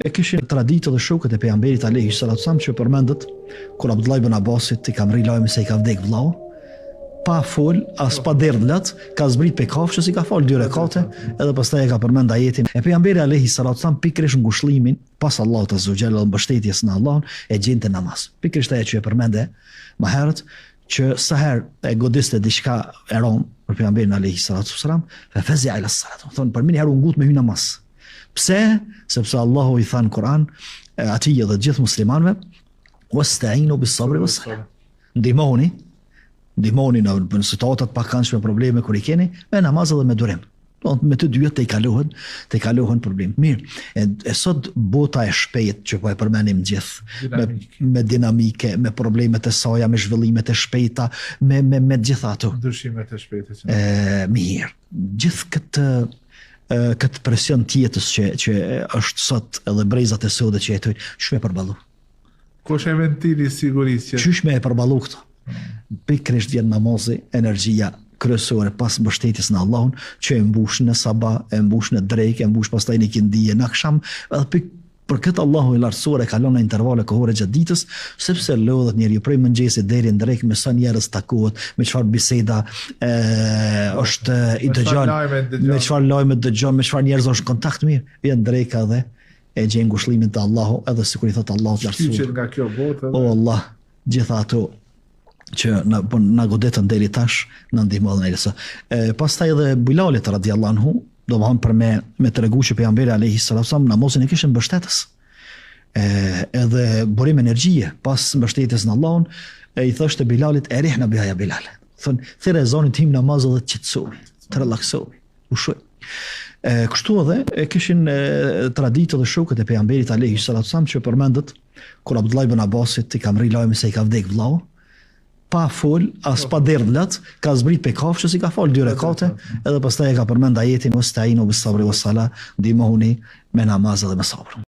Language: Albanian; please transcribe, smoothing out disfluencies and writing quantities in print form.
E kishin traditë dhe shokët e pejgamberit alayhi salatu wasallam që përmendet kur Abdullah ibn Abbasit i ka mri lajmi se i ka vdek vllau, pa fol as pa derdhlat, ka zbrit pe kafshës, i ka fal 2 rekate, edhe pastaj e ka përmend ajetin. E pejgamberi alayhi salatu wasallam pikërisht ngushëllimin pas Allahut azza wa jalla dhe mbështetjes në Allahun e gjente namaz. Pikërisht ajo që e përmende më herët, që sa herë e godiste diçka e ron për pejgamberin alayhi salatu wasallam, fa fazi'a ila as-salat. Thon për mini herë u ngut me hy namaz. Pse? Sepse Allahu i tha në Kur'an atij dhe gjithë muslimanëve, wasta'inu bis-sabri was-salah. Ndihmoni në situatat pakëndshme, probleme kur i keni, me namaz dhe me durim. Me të dyja të i kalohen problem. Mirë, e sot bota e shpejt që po e përmenim gjithë, me dinamike, me problemet e saja, me zhvillimet e shpejta, me gjitha ato. Ndryshimet e shpejta. Mirë, gjithë këtë presion tjetës që është sot edhe brezat e sode që jetojnë, qysh me përballu? Ko është e ventili sigurisë? Qysh me e përballu këto? Pikërisht vjen namazi, energjia kryesore pas mbështetjes në Allahun, që e mbush në sabah, e mbush në drekë, e mbush pastaj në kindije, në akşam, edhe për këtë Allahu i lartësuar e kalon në intervale kohore gjatë ditës, sepse lodhet njeriu prej mëngjesit deri në drekë, me sa njerëz takohet, me çfarë biseda është i dëgjon, me çfarë lajme dëgjon, me çfarë njerëz është kontakt mirë, vjen dreka dhe e gjen ngushëllimin te Allahu, edhe sikur i thot Allahu i lartësuar. Nga kjo botë. O Allah, gjitha ato që na godetën deri tash në ndihmën e Elsa. Pastaj edhe Bilalit radhiyallahu anhu, domthon për me tregu që pejgamberi alayhi salatu wasallam namazin e kishte mbështetës. Edhe burim energjie pas mbështetjes në Allahun, i thoshte Bilalit erihna biha ya Bilal. Thon, thirrë zonin tim namaz dhe të qetësoj, të relaksoj, ushoj. Kështu edhe e kishin traditë dhe shokët e pejgamberit alayhi salatu wasallam që përmendet kur Abdullah ibn Abbasit i ka mri lajmi se i ka vdek vllau, pa fol, as pa derdhlat, ka zbrit pe kafshës, i ka fal 2 rekate, edhe pastaj e ka përmend ajetin wasta'inu bis-sabri was-salah, ndihmoni me namaz dhe me sabër.